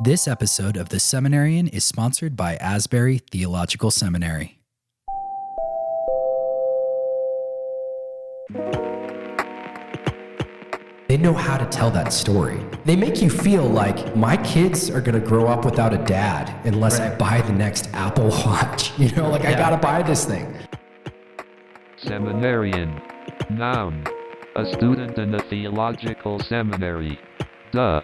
This episode of The Seminarian is sponsored by Asbury Theological Seminary. They know how to tell that story. They make you feel like my kids are going to grow up without a dad unless I buy the next Apple Watch. I got to buy this thing. Seminarian. Noun. A student in a theological seminary. Duh.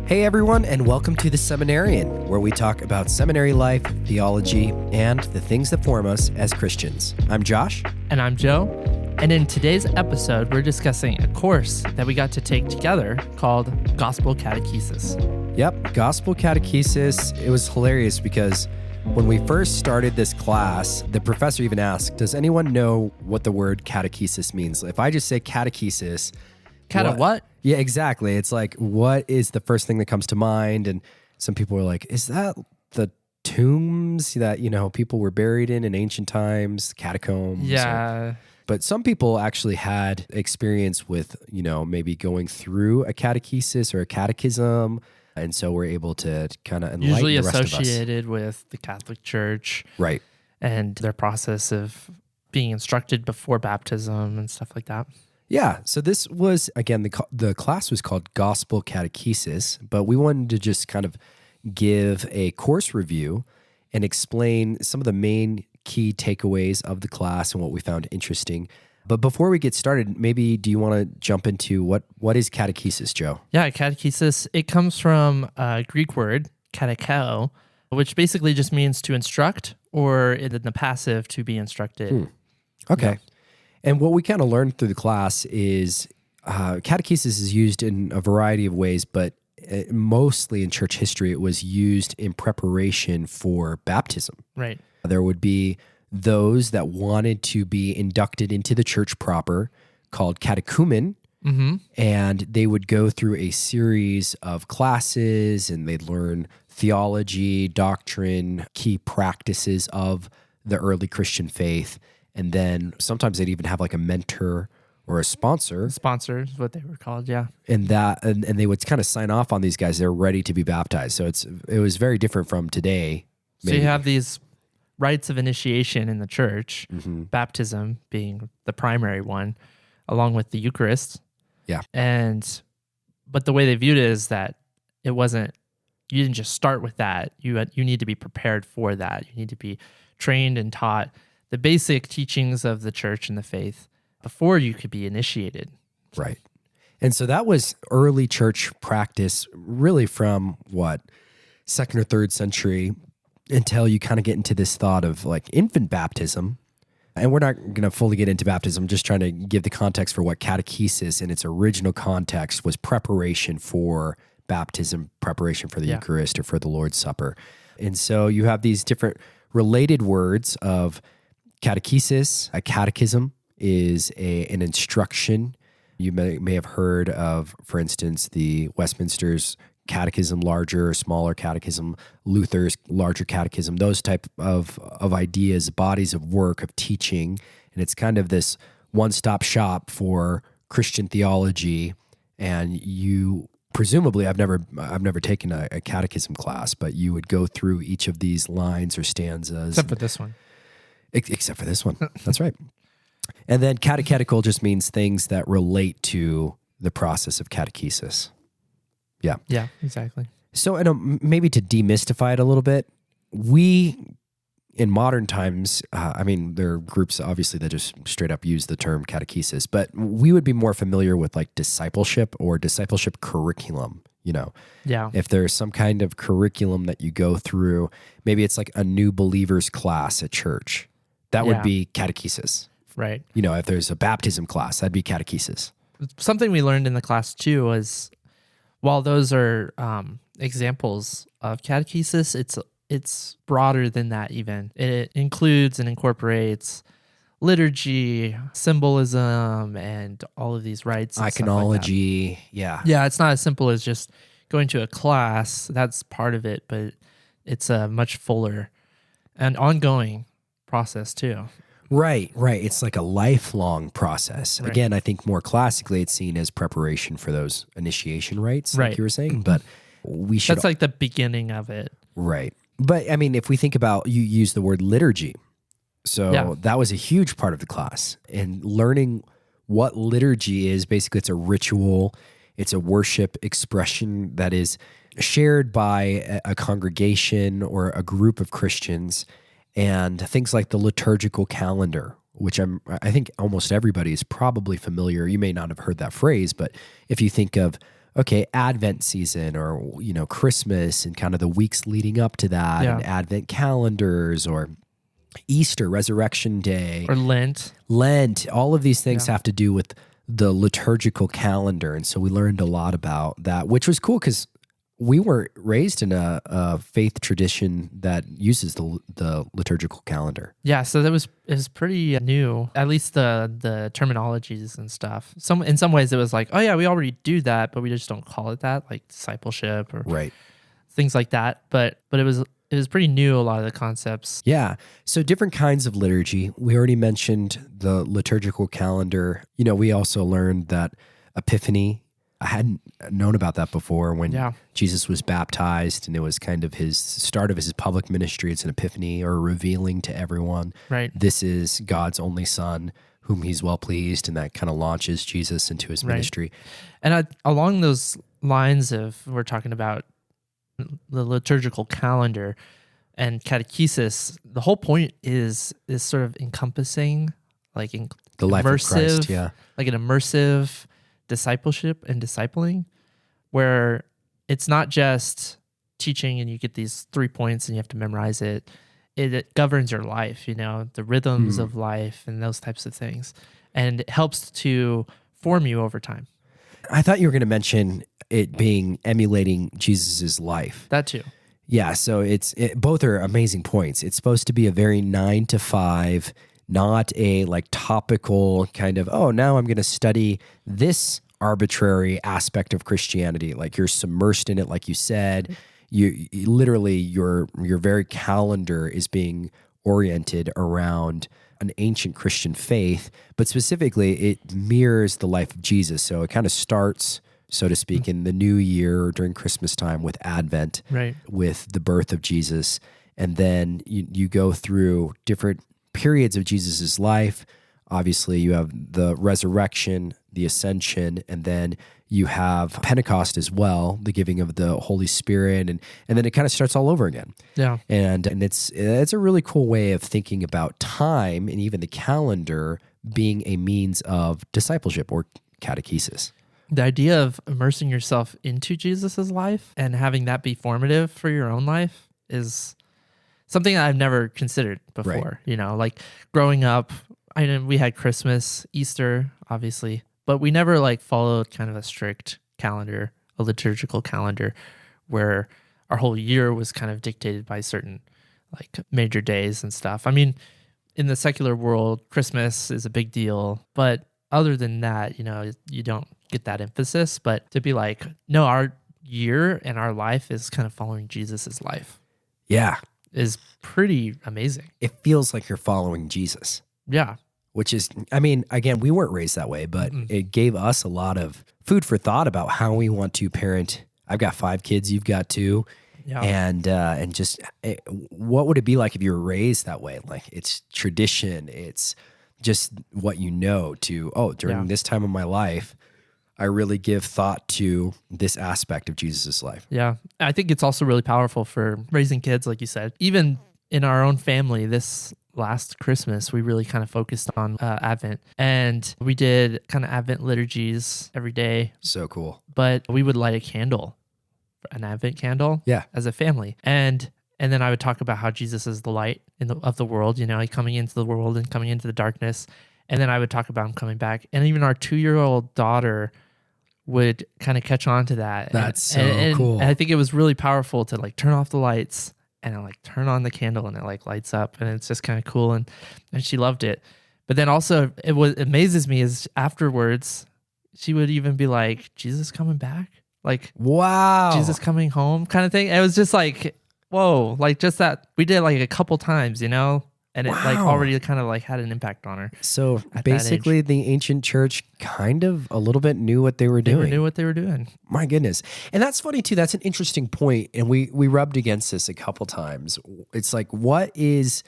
Hey everyone, and welcome to The Seminarian, where we talk about seminary life, theology, and the things that form us as Christians. I'm Josh. And I'm Joe. And in today's episode, we're discussing a course that we got to take together called Gospel Catechesis. Yep, Gospel Catechesis. It was hilarious because when we first started this class, the professor even asked, does anyone know what the word catechesis means? If I just say catechesis... What? Yeah, exactly. It's like, what is the first thing that comes to mind? And some people were like, is that the tombs that, people were buried in ancient times, catacombs? Yeah. But some people actually had experience with, maybe going through a catechesis or a catechism. And so we're able to kind of enlighten Usually the rest of us. associated with the Catholic Church. Right. And their process of being instructed before baptism and stuff like that. Yeah, so this was, again, the class was called Gospel Catechesis, but we wanted to just kind of give a course review and explain some of the main key takeaways of the class and what we found interesting. But before we get started, maybe do you want to jump into what is catechesis, Joe? Yeah, catechesis, it comes from a Greek word, katecheo, which basically just means to instruct, or in the passive, to be instructed. Okay. Yeah. And what we kind of learned through the class is catechesis is used in a variety of ways, but mostly in church history, it was used in preparation for baptism. Right. There would be those that wanted to be inducted into the church proper called catechumen, and they would go through a series of classes and they'd learn theology, doctrine, key practices of the early Christian faith. And then sometimes they'd even have like a mentor or a sponsor. Sponsor is what they were called, yeah. And they would kind of sign off on these guys. They're ready to be baptized. So it was very different from today. So you have these rites of initiation in the church, baptism being the primary one, along with the Eucharist. Yeah. But the way they viewed it is that you didn't just start with that. You need to be prepared for that. You need to be trained and taught the basic teachings of the church and the faith before you could be initiated. Right. And so that was early church practice really from second or third century until you kind of get into this thought of like infant baptism. And we're not going to fully get into baptism, just trying to give the context for what catechesis in its original context was: preparation for baptism, preparation for the Eucharist or for the Lord's Supper. And so you have these different related words of catechesis. A catechism is an instruction. You may have heard of, for instance, the Westminster's catechism, larger or smaller catechism, Luther's larger catechism, those type of ideas, bodies of work, of teaching. And it's kind of this one-stop shop for Christian theology. And you presumably, I've never taken a catechism class, but you would go through each of these lines or stanzas. Except for this one. Except for this one. That's right. And then catechetical just means things that relate to the process of catechesis. Yeah. Yeah, exactly. So maybe to demystify it a little bit, we, in modern times, there are groups obviously that just straight up use the term catechesis, but we would be more familiar with like discipleship or discipleship curriculum. Yeah. If there's some kind of curriculum that you go through, maybe it's like a new believers class at church. That would be catechesis. Right. If there's a baptism class, that'd be catechesis. Something we learned in the class too was, while those are examples of catechesis, it's broader than that even. It includes and incorporates liturgy, symbolism, and all of these rites. Iconology, like yeah. Yeah, it's not as simple as just going to a class. That's part of it, but it's a much fuller and ongoing process too. Right. It's like a lifelong process. Right. Again, I think more classically it's seen as preparation for those initiation rites, like Right. you were saying, but we should. That's like the beginning of it. Right. But I mean, if we think about, you use the word liturgy. So Yeah. that was a huge part of the class. And learning what liturgy is, basically it's a ritual, it's a worship expression that is shared by a congregation or a group of Christians, and things like the liturgical calendar, which I think almost everybody is probably familiar. You may not have heard that phrase, but if you think of, okay, Advent season, or, Christmas and kind of the weeks leading up to that, Yeah. and Advent calendars, or Easter, Resurrection Day, Or Lent. all of these things Yeah. have to do with the liturgical calendar. And so we learned a lot about that, which was cool because we weren't raised in a faith tradition that uses the liturgical calendar. Yeah, so it was pretty new, at least the terminologies and stuff. In some ways it was like, oh yeah, we already do that, but we just don't call it that, like discipleship or Right. things like that. But it was pretty new, a lot of the concepts. Yeah. So different kinds of liturgy. We already mentioned the liturgical calendar. We also learned that Epiphany, I hadn't known about that before, when Yeah. Jesus was baptized and it was kind of his start of his public ministry. It's an epiphany, or revealing to everyone, Right. this is God's only son whom he's well pleased. And that kind of launches Jesus into his Right. ministry. And along those lines of, we're talking about the liturgical calendar and catechesis, the whole point is sort of encompassing, like The life of immersive, Christ. Yeah. like an immersive discipleship and discipling, where it's not just teaching and you get these 3 points and you have to memorize it. It governs your life, the rhythms of life and those types of things. And it helps to form you over time. I thought you were going to mention it being emulating Jesus's life. That too. Yeah, so both are amazing points. It's supposed to be a very 9 to 5, not a like topical kind of, oh, now I'm going to study this arbitrary aspect of Christianity. Like you're submersed in it, like you said. You literally, your very calendar is being oriented around an ancient Christian faith, but specifically it mirrors the life of Jesus. So it kind of starts, so to speak, in the new year or during Christmas time with Advent, Right. with the birth of Jesus. And then you go through different periods of Jesus's life. Obviously, you have the resurrection, the ascension, and then you have Pentecost as well, the giving of the Holy Spirit, and then it kind of starts all over again. Yeah. And it's a really cool way of thinking about time, and even the calendar being a means of discipleship or catechesis. The idea of immersing yourself into Jesus's life and having that be formative for your own life is something that I've never considered before. Like growing up, I know we had Christmas, Easter, obviously, but we never like followed kind of a strict calendar, a liturgical calendar, where our whole year was kind of dictated by certain like major days and stuff. I mean, in the secular world, Christmas is a big deal, but other than that, you don't get that emphasis. But to be like, no, our year and our life is kind of following Jesus's life Yeah. is pretty amazing. It feels like you're following Jesus. Yeah. Which is, I mean, again, we weren't raised that way, but it gave us a lot of food for thought about how we want to parent. I've got 5 kids, you've got 2. Yeah. And just what would it be like if you were raised that way? Like it's tradition, it's just what during this time of my life, I really give thought to this aspect of Jesus's life. Yeah. I think it's also really powerful for raising kids, like you said. Even in our own family, this last Christmas, we really kind of focused on Advent. And we did kind of Advent liturgies every day, So cool. but we would light a candle, an Advent candle, Yeah. as a family. And then I would talk about how Jesus is the light of the world, coming into the world and coming into the darkness. And then I would talk about him coming back. And even our 2-year-old daughter would kind of catch on to that. That's so cool. And I think it was really powerful to like turn off the lights and like turn on the candle and it like lights up and it's just kind of cool. And she loved it. But then also what amazes me is afterwards, she would even be like, Jesus coming back? Like, Wow. Jesus coming home kind of thing. It was just like, whoa, like just that we did like a couple times, And it like Wow. already kind of like had an impact on her. So that basically, the ancient church kind of a little bit knew what they were They doing. knew what they were doing. My goodness. And that's funny too. That's an interesting point. And we rubbed against this a couple times. It's like, what is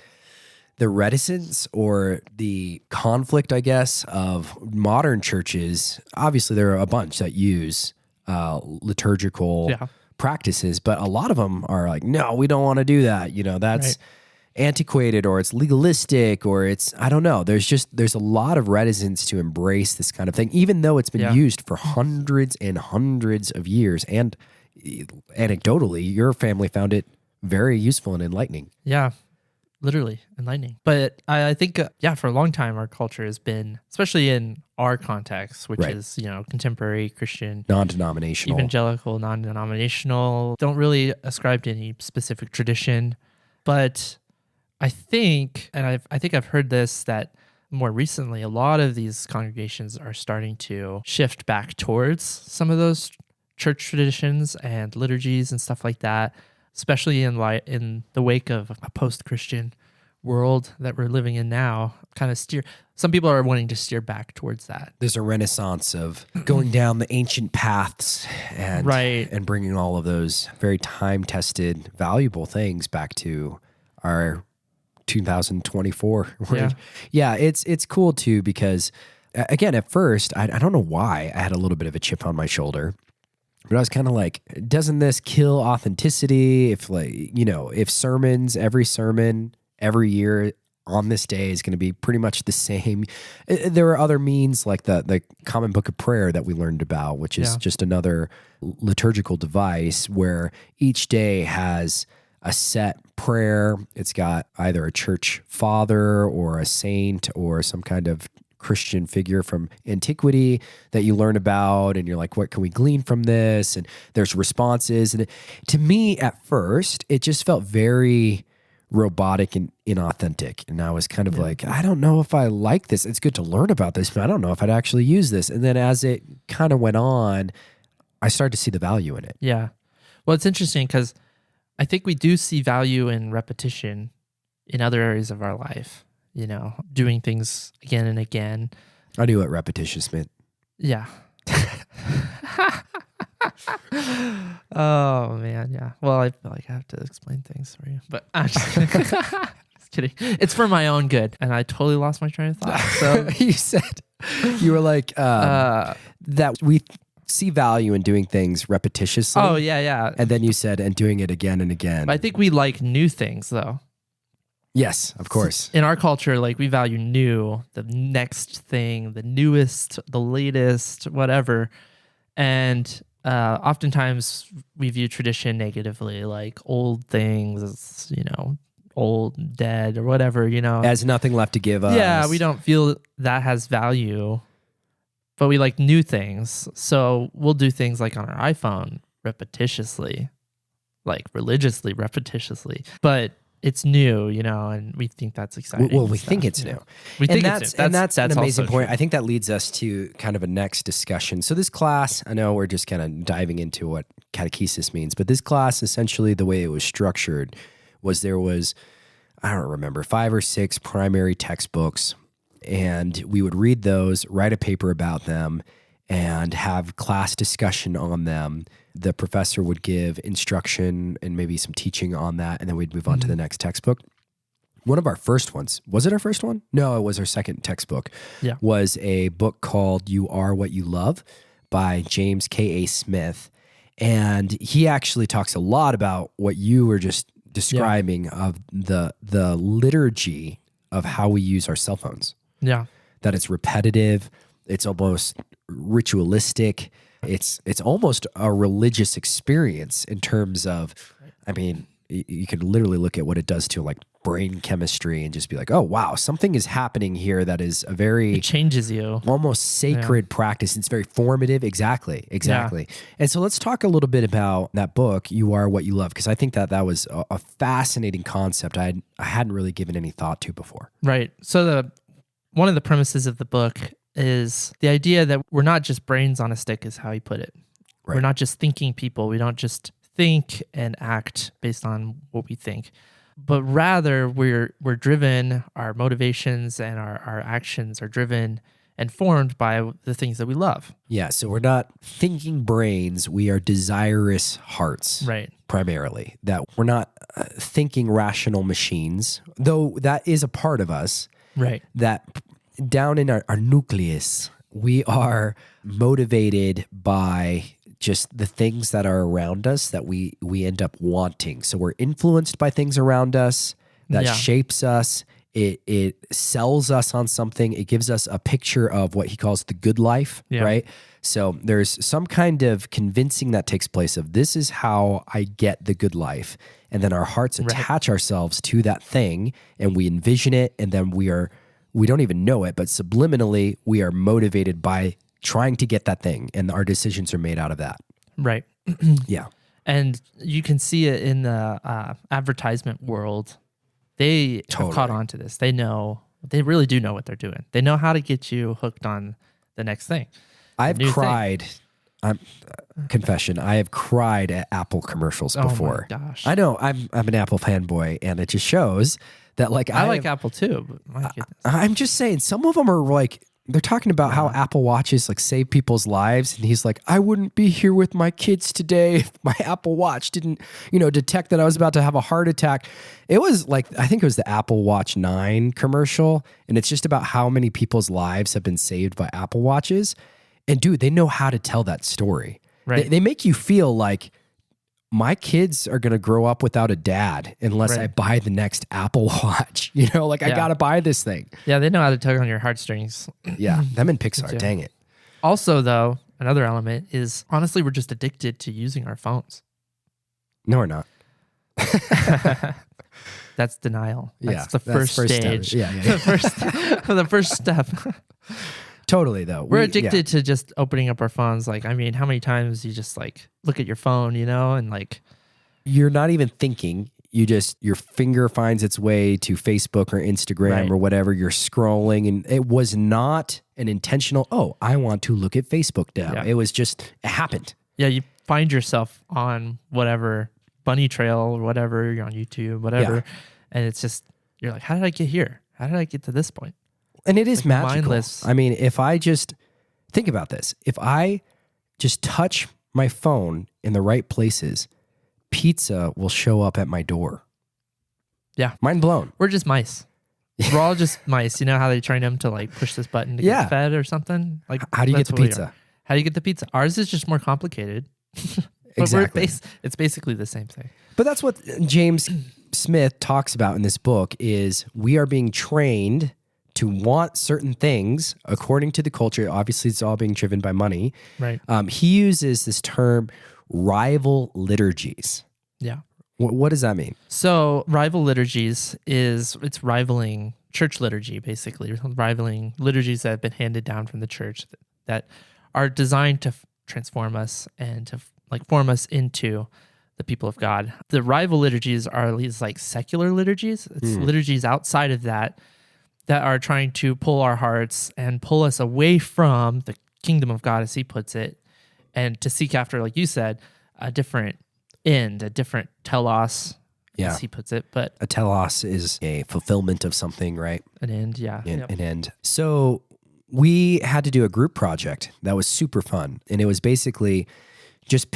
the reticence or the conflict, I guess, of modern churches? Obviously, there are a bunch that use liturgical practices, but a lot of them are like, no, we don't want to do that. That's antiquated, or it's legalistic, or it's, I don't know. There's a lot of reticence to embrace this kind of thing, even though it's been used for hundreds and hundreds of years. And anecdotally, your family found it very useful and enlightening. Yeah, literally enlightening. But I think, for a long time, our culture has been, especially in our context, which is, contemporary Christian, non-denominational, evangelical, non-denominational, don't really ascribe to any specific tradition. But I think, and I think I've heard this, that more recently, a lot of these congregations are starting to shift back towards some of those church traditions and liturgies and stuff like that, especially in the wake of a post-Christian world that we're living in now. Some people are wanting to steer back towards that. There's a renaissance of going down the ancient paths and bringing all of those very time-tested, valuable things back to our 2024. It's cool too, because again, at first, I don't know why I had a little bit of a chip on my shoulder, but I was kind of like, doesn't this kill authenticity? If sermons, every sermon every year on this day is going to be pretty much the same. There are other means like the Common Book of Prayer that we learned about, which is just another liturgical device where each day has a set prayer. It's got either a church father or a saint or some kind of Christian figure from antiquity that you learn about, and you're like, what can we glean from this? And there's responses. And to me, at first, it just felt very robotic and inauthentic. And I was kind of like, I don't know if I like this. It's good to learn about this, but I don't know if I'd actually use this. And then as it kind of went on, I started to see the value in it. Yeah. Well, it's interesting because I think we do see value in repetition in other areas of our life, doing things again and again. I knew what repetition meant. Yeah. Oh, man, yeah. Well, I feel like I have to explain things for you, but I'm just kidding. Just kidding. It's for my own good, and I totally lost my train of thought. So you were like, that we see value in doing things repetitiously. Oh, yeah. And then you said, and doing it again and again. I think we like new things, though. Yes, of course. In our culture, like we value new, the next thing, the newest, the latest, whatever. And oftentimes we view tradition negatively, like old things, old, dead, or whatever, Has nothing left to give us. Yeah, we don't feel that has value. But we like new things. So we'll do things like on our iPhone repetitiously, like religiously repetitiously. But it's new, and we think that's exciting. Well, we think it's new. We think that's it's new. That's an amazing also point. true. I think that leads us to kind of a next discussion. So this class, I know we're just kind of diving into what catechesis means, but this class, essentially the way it was structured was there was, I don't remember, 5 or 6 primary textbooks, and we would read those, write a paper about them, and have class discussion on them. The professor would give instruction and maybe some teaching on that, and then we'd move on to the next textbook. One of our first ones, was it our first one? No, it was our second textbook, was a book called You Are What You Love by James K.A. Smith. And he actually talks a lot about what you were just describing of the liturgy of how we use our cell phones. Yeah. That it's repetitive, it's almost ritualistic, it's almost a religious experience in terms of, I mean, you could literally look at what it does to like brain chemistry and just be like, oh, wow, something is happening here that is a very... It changes you. Almost sacred practice. It's very formative. Exactly. Yeah. And so let's talk a little bit about that book, You Are What You Love, because I think that was a fascinating concept I hadn't really given any thought to before. Right. So one of the premises of the book is the idea that we're not just brains on a stick, is how he put it. Right. We're not just thinking people. We don't just think and act based on what we think. but rather we're driven, our motivations and our actions are driven and formed by the things that we love. Yeah, so we're not thinking brains, we are desirous hearts. Right. Primarily. That we're not thinking rational machines, though that is a part of us. Right. That down in our nucleus, we are motivated by just the things that are around us that we end up wanting. So we're influenced by things around us that shapes us. It sells us on something. It gives us a picture of what he calls the good life, right? So there's some kind of convincing that takes place of this is how I get the good life. And then our hearts attach ourselves to that thing and we envision it. And then we don't even know it, but subliminally we are motivated by trying to get that thing. And our decisions are made out of that. Right. Yeah. And you can see it in the advertisement world. They have caught on to this. They really do know what they're doing. They know how to get you hooked on the next thing. I've cried. Confession. I have cried at Apple commercials before. Oh my gosh. I know I'm an Apple fanboy, and it just shows that I like Apple too. But my goodness. I'm just saying some of them are like they're talking about how Apple Watches like save people's lives, and he's like, I wouldn't be here with my kids today if my Apple Watch didn't, detect that I was about to have a heart attack. It was like I think it was the Apple Watch 9 commercial, and it's just about how many people's lives have been saved by Apple Watches. And dude, they know how to tell that story. Right. They make you feel like my kids are going to grow up without a dad unless I buy the next Apple Watch. I got to buy this thing. Yeah, they know how to tug on your heartstrings. Yeah, them and Pixar, dang it. Also, though, another element is honestly, we're just addicted to using our phones. No, we're not. That's denial. That's the that's first stage. Step. Yeah. The first step. Totally, though. We're addicted to just opening up our phones. Like, I mean, how many times you just like look at your phone, and like you're not even thinking. Your finger finds its way to Facebook or Instagram or whatever. You're scrolling, and it was not an intentional, I want to look at Facebook now. Yeah. It was just, it happened. Yeah, you find yourself on whatever bunny trail or whatever, you're on YouTube, whatever. And it's just, you're like, how did I get here? How did I get to this point? And it is magical. Mindless. I mean, if I just think about this, if I just touch my phone in the right places, pizza will show up at my door. Yeah. Mind blown. We're just mice. We're all just mice. You know how they train them to like push this button to get fed or something? Like, how do you get the pizza? How do you get the pizza? Ours is just more complicated. Exactly. It's basically the same thing. But that's what James Smith talks about in this book is we are being trained to want certain things according to the culture. Obviously, it's all being driven by money. Right. He uses this term rival liturgies. Yeah. What does that mean? So rival liturgies it's rivaling church liturgy, basically, rivaling liturgies that have been handed down from the church that are designed to transform us and to form us into the people of God. The rival liturgies are these like secular liturgies. It's liturgies outside of that are trying to pull our hearts and pull us away from the kingdom of God, as he puts it, and to seek after, like you said, a different end, a different telos, as he puts it. But a telos is a fulfillment of something, right? An end, yeah. An end. So we had to do a group project that was super fun. And it was basically just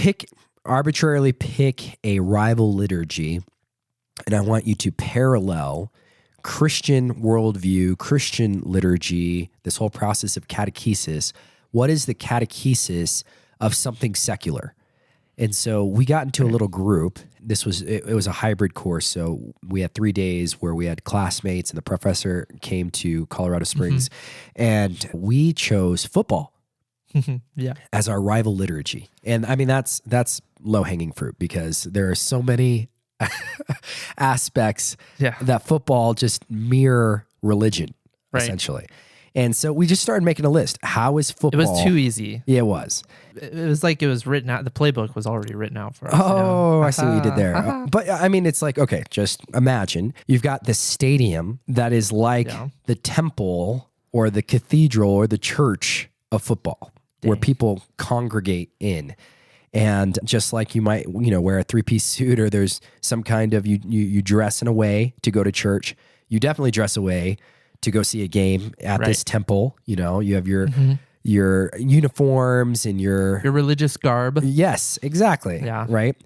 arbitrarily pick a rival liturgy. And I want you to parallel Christian worldview, Christian liturgy, this whole process of catechesis. What is the catechesis of something secular? And so we got into a little group. It was a hybrid course. So we had 3 days where we had classmates and the professor came to Colorado Springs and we chose football as our rival liturgy. And I mean, that's low hanging fruit because there are so many aspects that football just mirror religion, essentially. And so we just started making a list. How is football? It was too easy. Yeah, it was. It was like it was written out. The playbook was already written out for us. Oh, I see what you did there. But I mean, it's like, okay, just imagine you've got this stadium that is like the temple or the cathedral or the church of football where people congregate in. And just like you might, wear a 3-piece suit, or there's some kind of, you dress in a way to go to church, you definitely dress away to go see a game at this temple. You have your uniforms and your religious garb. Yes, exactly. Yeah. Right.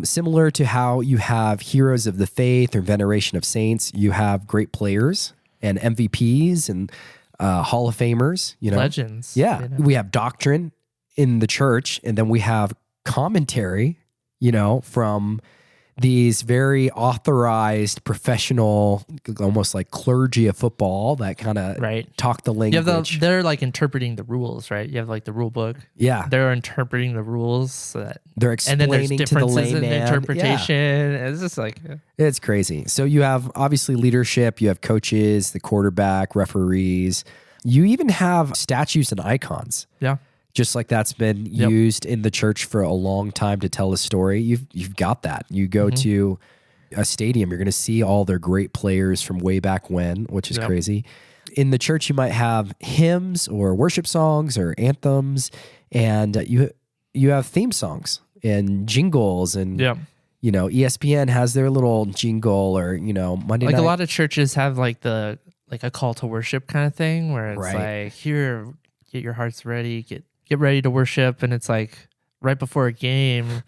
Similar to how you have heroes of the faith or veneration of saints, you have great players and MVPs and Hall of Famers, legends. Yeah. We have doctrine in the church, and then we have commentary, from these very authorized professional, almost like clergy of football that kind of talk the language. They're like interpreting the rules, right? You have like the rule book. Yeah. They're interpreting the rules. So that, they're explaining and then there's to the differences in layman. interpretation. Yeah. It's just like... It's crazy. So you have obviously leadership, you have coaches, the quarterback, referees. You even have statues and icons. Yeah. Just like that's been used in the church for a long time to tell a story. You've got that. You go to a stadium, you're going to see all their great players from way back when, which is crazy. In the church, you might have hymns or worship songs or anthems, and you have theme songs and jingles, and ESPN has their little jingle, or Monday night. Like a lot of churches have like a call to worship kind of thing, where it's like, here, get your hearts ready, get ready to worship. And it's like right before a game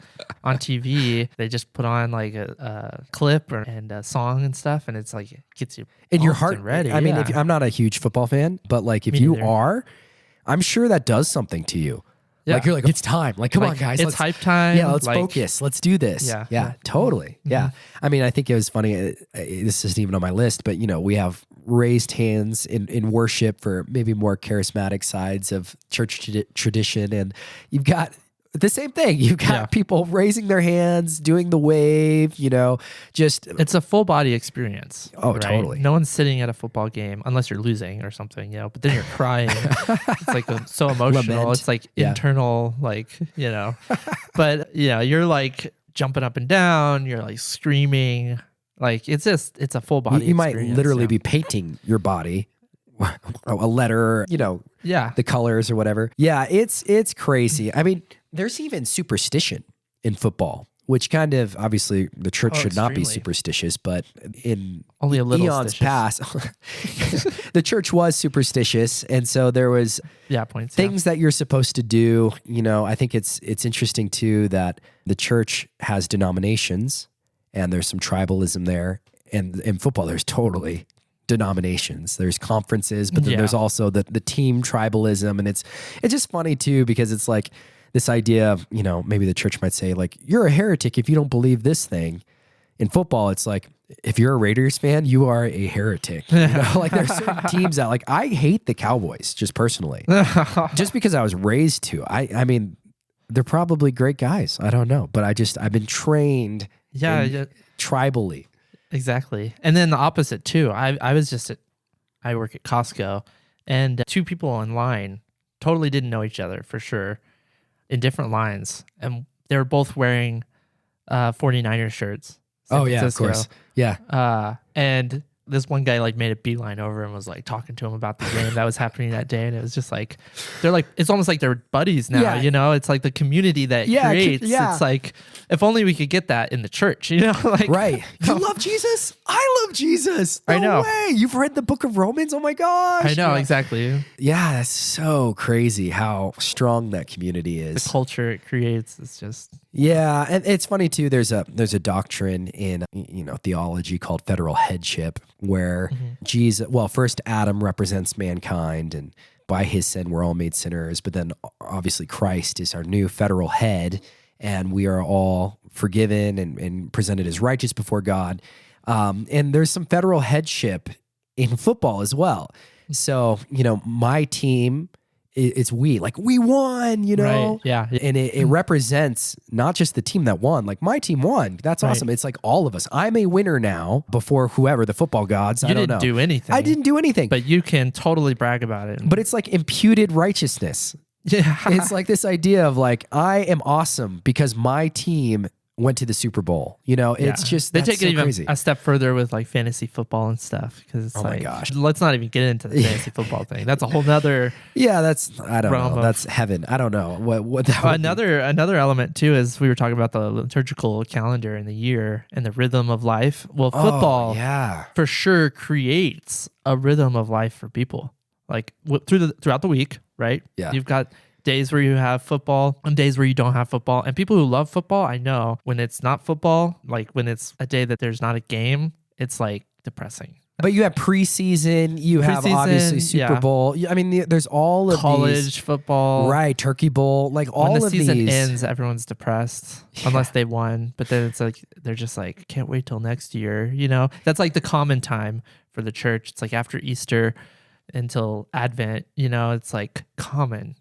on TV, they just put on like a clip and a song and stuff. And it's like, it gets you in your heart ready. I mean, I'm not a huge football fan, but like if you are, I'm sure that does something to you. Yeah. Like you're like, it's time. Like, come on, guys. It's hype time. Yeah, let's focus. Let's do this. Yeah, totally. Mm-hmm. Yeah. I mean, I think it was funny. This isn't even on my list, but we have raised hands in worship for maybe more charismatic sides of church tradition. And you've got the same thing. You've got people raising their hands, doing the wave, just... It's a full body experience. Oh, right? Totally. No one's sitting at a football game unless you're losing or something, but then you're crying. It's like so emotional. Lament. It's like internal, but you're like jumping up and down. You're like screaming. Like it's a full body You might experience, literally be painting your body, a letter, the colors or whatever. Yeah, it's crazy. I mean, there's even superstition in football, which kind of, obviously the church should not be superstitious, but in only a little eons past, the church was superstitious. And so there was things that you're supposed to do. I think it's interesting too, that the church has denominations, and there's some tribalism there. And in football, there's totally denominations. There's conferences, but then there's also the team tribalism. And it's just funny too, because it's like this idea of, maybe the church might say like, you're a heretic if you don't believe this thing. In football, it's like, if you're a Raiders fan, you are a heretic. Like there's certain teams that, like, I hate the Cowboys just personally, just because I was raised to. I mean, they're probably great guys. I don't know, but I've been trained tribally. Exactly. And then the opposite too. I work at Costco, and two people in line totally didn't know each other for sure, in different lines. And they were both wearing 49ers shirts. Oh yeah, of course. Yeah. And this one guy like made a beeline over and was like talking to him about the game that was happening that day. And it was just like, they're like, it's almost like they're buddies now, it's like the community that creates. It's like, if only we could get that in the church, like, right. You love Jesus? I love Jesus. No I know. way. You've read the book of Romans? Oh my gosh. I know, exactly. Yeah. That's so crazy how strong that community is. The culture it creates is just... Yeah, and it's funny too. There's a doctrine in theology called federal headship, where Jesus, first Adam represents mankind, and by his sin we're all made sinners. But then obviously Christ is our new federal head, and we are all forgiven and presented as righteous before God. And there's some federal headship in football as well. So my team. It's we won, Right. Yeah. And it represents not just the team that won, like my team won. That's awesome. It's like all of us. I'm a winner now before whoever, the football gods. I don't know. You didn't do anything. I didn't do anything. But you can totally brag about it. But it's like imputed righteousness. Yeah. It's like this idea of like, I am awesome because my team went to the Super Bowl. You know, it's just they that's take it so even crazy. a step further with like fantasy football and stuff because it's Oh my gosh. let's not even get into the fantasy football thing. That's a whole nother Yeah, that's I don't realm know. of- That's heaven. I don't know what that would be. another element too is we were talking about the liturgical calendar in the year and the rhythm of life. Well, football yeah. for sure creates a rhythm of life for people. Like throughout the week, right? Yeah. You've got days where you have football and days where you don't have football. And people who love football, I know when it's not football, like when it's a day that there's not a game, it's like depressing. But you have preseason, you have obviously Preseason, Super yeah. Bowl. I mean, there's all of College these, football. right? Turkey Bowl, like all When the of season these. ends, everyone's depressed unless they won. But then it's like they're just like, can't wait till next year. You know, that's like the common time for the church. It's like after Easter until Advent. You know, it's like common.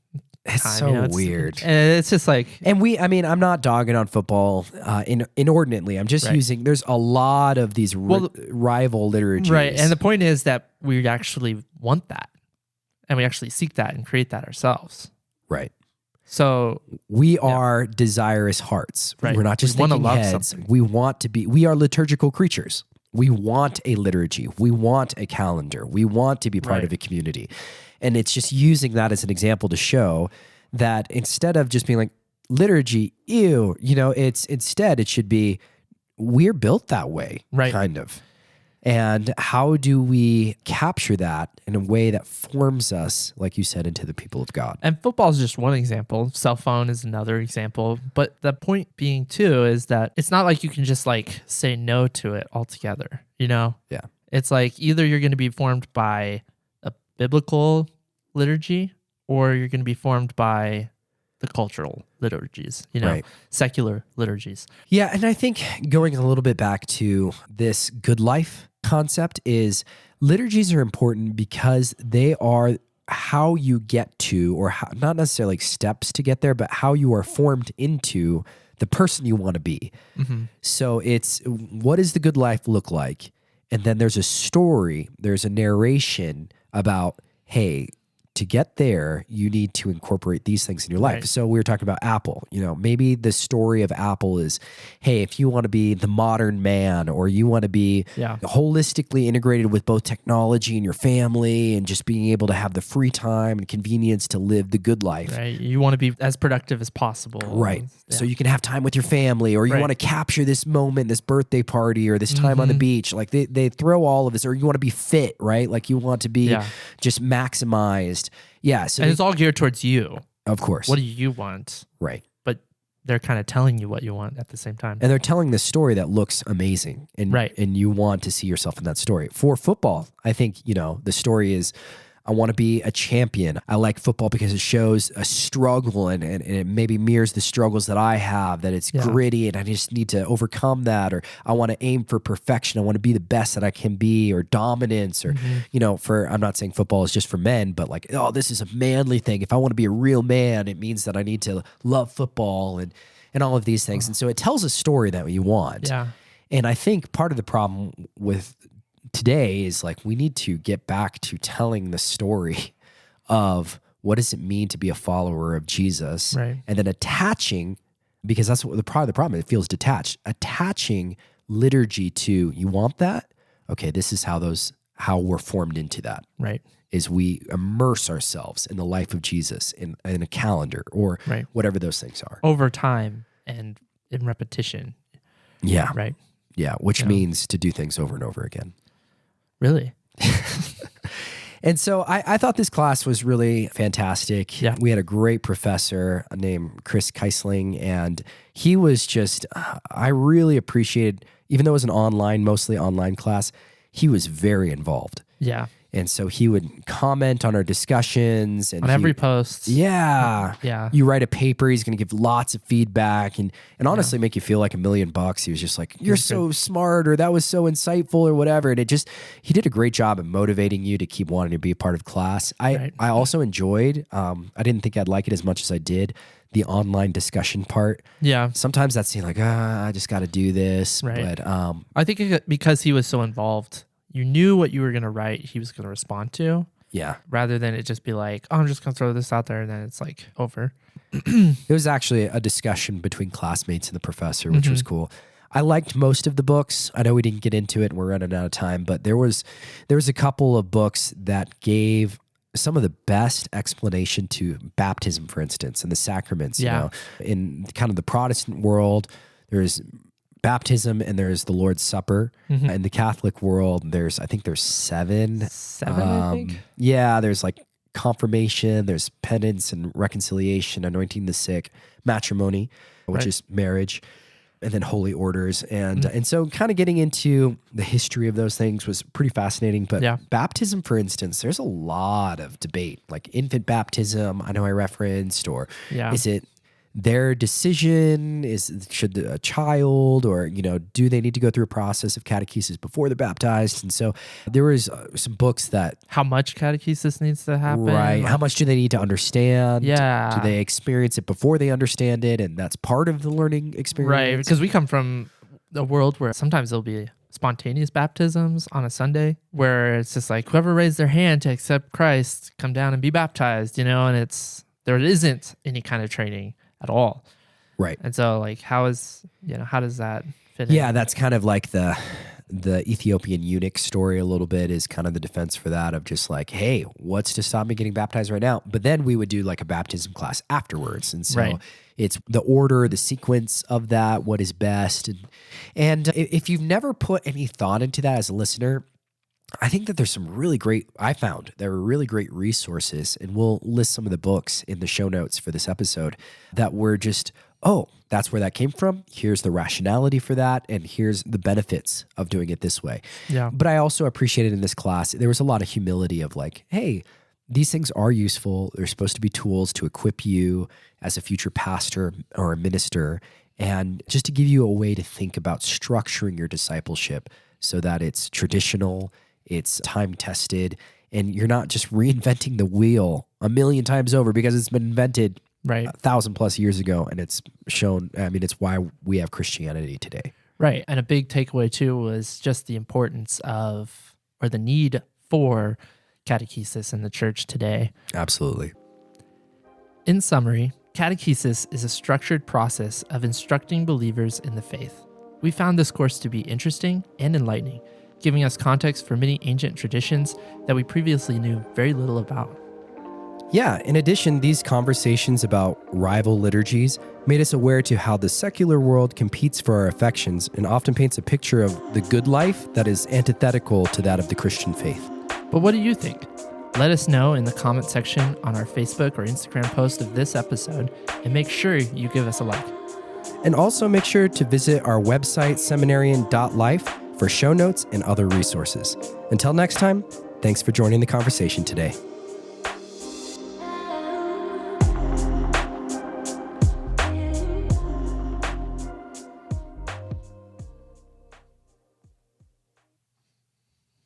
It's Time, so you know, weird. And it's just like And I mean, I'm not dogging on football inordinately. I'm just Right. using, there's a lot of these rival liturgies. right. And the point is that we actually want that, and we actually seek that and create that ourselves. Right. So We are desirous hearts. Right. We're not just We wanna thinking love heads. something. We are liturgical creatures. We want a liturgy. We want a calendar. We want to be part Right. of a community. And it's just using that as an example to show that instead of just being like liturgy, ew, you know, instead it should be, we're built that way, Right. kind of. And how do we capture that in a way that forms us, like you said, into the people of God? And football is just one example. Cell phone is another example. But the point being too is that it's not like you can just like say no to it altogether. You know? Yeah. It's like either you're going to be formed by a biblical liturgy or you're going to be formed by the cultural liturgies, you know, Right. secular liturgies. Yeah, and I think going a little bit back to this good life concept is liturgies are important because they are how you get to, or how, not necessarily like steps to get there, but how you are formed into the person you want to be. So it's, what does the good life look like? And then there's a story, there's a narration about, hey, to get there, you need to incorporate these things in your life. Right. So we were talking about Apple. You know, maybe the story of Apple is, hey, if you want to be the modern man, or you want to be Yeah. holistically integrated with both technology and your family, and just being able to have the free time and convenience to live the good life. Right. You want to be as productive as possible. Right. Yeah. So you can have time with your family, or you Right. want to capture this moment, this birthday party, or this time on the beach. Like they throw all of this, or you want to be fit, right? Like you want to be Yeah. just maximized. Yeah. So And it's all geared towards you. of course. What do you want? Right. But they're kind of telling you what you want at the same time. And they're telling this story that looks amazing, and Right. and you want to see yourself in that story. For football, I think, you know, the story is, I want to be a champion. I like football because it shows a struggle, and it maybe mirrors the struggles that I have, that it's Yeah. gritty and I just need to overcome that. Or I want to aim for perfection. I want to be the best that I can be, or dominance, or, you know, I'm not saying football is just for men, but like, oh, this is a manly thing. If I want to be a real man, it means that I need to love football and all of these things. And so it tells a story that you want. Yeah. And I think part of the problem with today is like, we need to get back to telling the story of what does it mean to be a follower of Jesus, Right. and then attaching, because that's what the problem, it feels detached, attaching liturgy to, you want that? Okay, this is how we're formed into that, Right. is we immerse ourselves in the life of Jesus in a calendar, or Right. whatever those things are. Over time and in repetition. Yeah. Right. Yeah. Which Yeah. means to do things over and over again. Really? And so I thought this class was really fantastic. Yeah. We had a great professor named Chris Keisling, and he was just, I really appreciated, even though it was mostly online class, he was very involved. Yeah. And so he would comment on our discussions, and On every post. yeah. Yeah. You write a paper, he's going to give lots of feedback, and honestly make you feel like $1 million. He was just like, you're so smart, or that was so insightful, or whatever. And he did a great job of motivating you to keep wanting to be a part of class. I also enjoyed, I didn't think I'd like it as much as I did, the online discussion part. Yeah. Sometimes that seemed like, I just got to do this. Right. But I think because he was so involved, you knew what you were going to write, he was going to respond to. Yeah. rather than it just be like, oh, I'm just going to throw this out there and then it's like over. It was actually a discussion between classmates and the professor, which was cool. I liked most of the books. I know we didn't get into it and we're running out of time, but there was a couple of books that gave some of the best explanation to baptism, for instance, and the sacraments. Yeah. You know, in kind of the Protestant world, there's baptism and there's the Lord's Supper. In the Catholic world, I think there's seven. I think. Yeah, there's like confirmation, there's penance and reconciliation, anointing the sick, matrimony, which is marriage, and then holy orders. And so kind of getting into the history of those things was pretty fascinating. But baptism, for instance, there's a lot of debate, like infant baptism, I know I referenced, or is it their decision? Should a child, or, you know, do they need to go through a process of catechesis before they're baptized? And so there was some books that... How much catechesis needs to happen? Right. How much do they need to understand? Yeah. Do they experience it before they understand it? And that's part of the learning experience. Right. Because we come from a world where sometimes there'll be spontaneous baptisms on a Sunday where it's just like whoever raised their hand to accept Christ, come down and be baptized, you know, and there isn't any kind of training at all. Right. And so like how does that fit in? Yeah, that's kind of like the Ethiopian eunuch story a little bit, is kind of the defense for that, of just like, hey, what's to stop me getting baptized right now? But then we would do like a baptism class afterwards. And so it's the order, the sequence of that, what is best. And if you've never put any thought into that as a listener, I think that there's some really great, there were really great resources, and we'll list some of the books in the show notes for this episode that were just, oh, that's where that came from. Here's the rationality for that, and here's the benefits of doing it this way. Yeah. But I also appreciated in this class, there was a lot of humility of like, hey, these things are useful. They're supposed to be tools to equip you as a future pastor or a minister, and just to give you a way to think about structuring your discipleship so that it's traditional, it's time-tested, and you're not just reinventing the wheel a million times over because it's been invented 1,000+ years ago, and it's shown, I mean, it's why we have Christianity today. Right. And a big takeaway too was just the importance of, or the need for, catechesis in the church today. Absolutely. In summary, catechesis is a structured process of instructing believers in the faith. We found this course to be interesting and enlightening, giving us context for many ancient traditions that we previously knew very little about. Yeah, in addition, these conversations about rival liturgies made us aware to how the secular world competes for our affections and often paints a picture of the good life that is antithetical to that of the Christian faith. But what do you think? Let us know in the comment section on our Facebook or Instagram post of this episode, and make sure you give us a like. And also make sure to visit our website, seminarian.life, for show notes and other resources. Until next time, thanks for joining the conversation today.